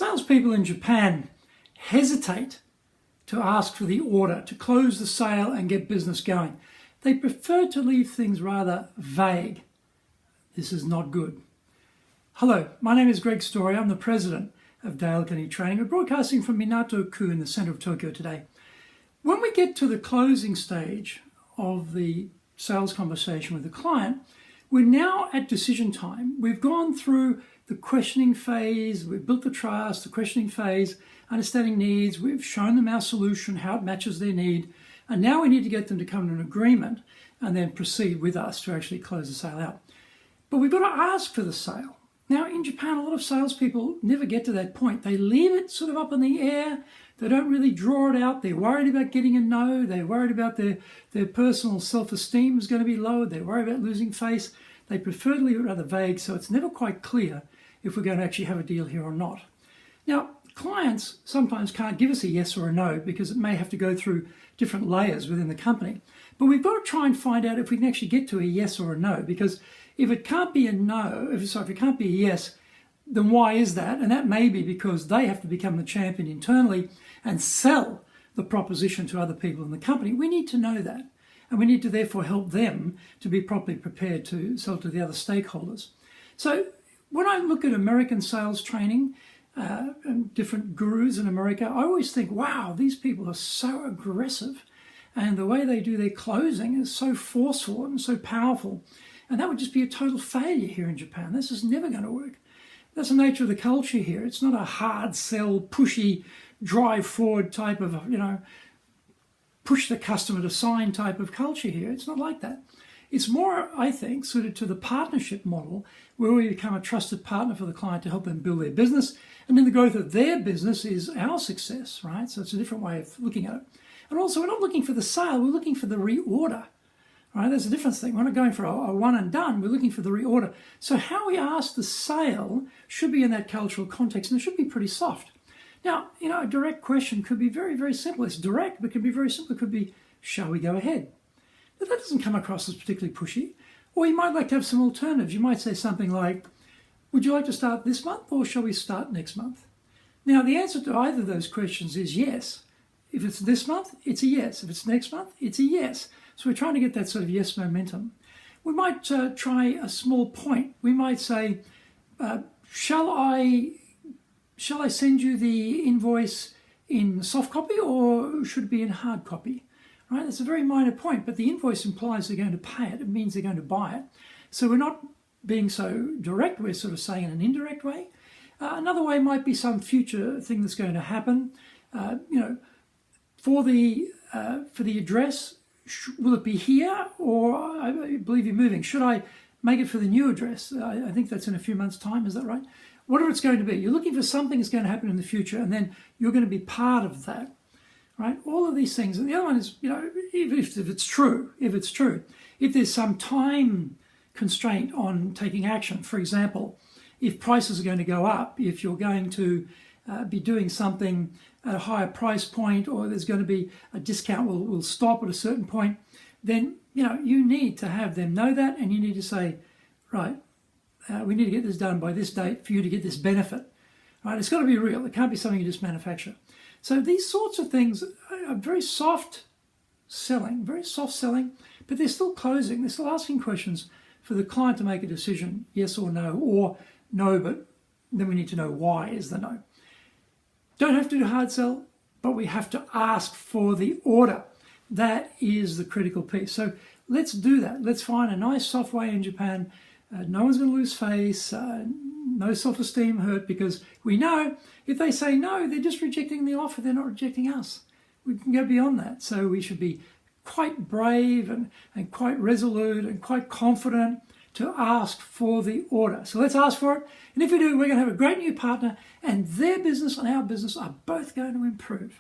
Salespeople in Japan hesitate to ask for the order, to close the sale and get business going. They prefer to leave things rather vague. This is not good. Hello, my name is Greg Story. I'm the president of Dale Carnegie Training. We're broadcasting from Minato-ku in the center of Tokyo today. When we get to the closing stage of the sales conversation with the client, we're now at decision time. We've gone through the questioning phase, we've built the trust, the questioning phase, understanding needs, we've shown them our solution, how it matches their need, and now we need to get them to come to an agreement and then proceed with us to actually close the sale out. But we've got to ask for the sale. Now in Japan, a lot of salespeople never get to that point. They leave it sort of up in the air. They don't really draw it out. They're worried about getting a no. They're worried about their personal self-esteem is going to be lowered. They're worried about losing face. They prefer to leave it rather vague, so it's never quite clear if we're going to actually have a deal here or not. Now, clients sometimes can't give us a yes or a no because it may have to go through different layers within the company. But we've got to try and find out if we can actually get to a yes or a no, because if it can't be a no, if it can't be a yes, then why is that? And that may be because they have to become the champion internally and sell the proposition to other people in the company. We need to know that. And we need to therefore help them to be properly prepared to sell to the other stakeholders. So when I look at American sales training and different gurus in America, I always think, wow, these people are so aggressive. And the way they do their closing is so forceful and so powerful. And that would just be a total failure here in Japan. This is never going to work. That's the nature of the culture here. It's not a hard sell, pushy, drive forward type of, push the customer to sign type of culture here. It's not like that. It's more, I think, suited to the partnership model where we become a trusted partner for the client to help them build their business. And then the growth of their business is our success, right? So it's a different way of looking at it. And also, we're not looking for the sale, we're looking for the reorder, right? There's a different thing. We're not going for a one and done, we're looking for the reorder. So how we ask the sale should be in that cultural context, and it should be pretty soft. Now, a direct question could be very, very simple. It's direct, but it could be very simple. It could be, shall we go ahead? But that doesn't come across as particularly pushy. Or you might like to have some alternatives. You might say something like, would you like to start this month or shall we start next month? Now, the answer to either of those questions is yes. If it's this month, it's a yes. If it's next month, it's a yes. So we're trying to get that sort of yes momentum. We might try a small point. We might say, shall I send you the invoice in soft copy or should it be in hard copy? Right? That's a very minor point, but the invoice implies they're going to pay it. It means they're going to buy it. So we're not being so direct. We're sort of saying in an indirect way. Another way might be some future thing that's going to happen. For the address, will it be here or I believe you're moving? Should I make it for the new address? I think that's in a few months' time. Is that right? Whatever it's going to be, you're looking for something that's going to happen in the future, and then you're going to be part of that, right? All of these things. And the other one is, if it's true, if there's some time constraint on taking action, for example, if prices are going to go up, if you're going to be doing something at a higher price point, or there's going to be a discount will stop at a certain point, then, you need to have them know that, and you need to say, right, we need to get this done by this date for you to get this benefit. Right? It's got to be real. It can't be something you just manufacture. So these sorts of things are very soft selling, but they're still closing. They're still asking questions for the client to make a decision, yes or no, but then we need to know why is the no. Don't have to do hard sell, but we have to ask for the order. That is the critical piece. So let's do that. Let's find a nice soft way in Japan. No one's going to lose face, no self-esteem hurt, because we know if they say no, they're just rejecting the offer, they're not rejecting us. We can go beyond that. So we should be quite brave and quite resolute and quite confident to ask for the order. So let's ask for it. And if we do, we're going to have a great new partner, and their business and our business are both going to improve.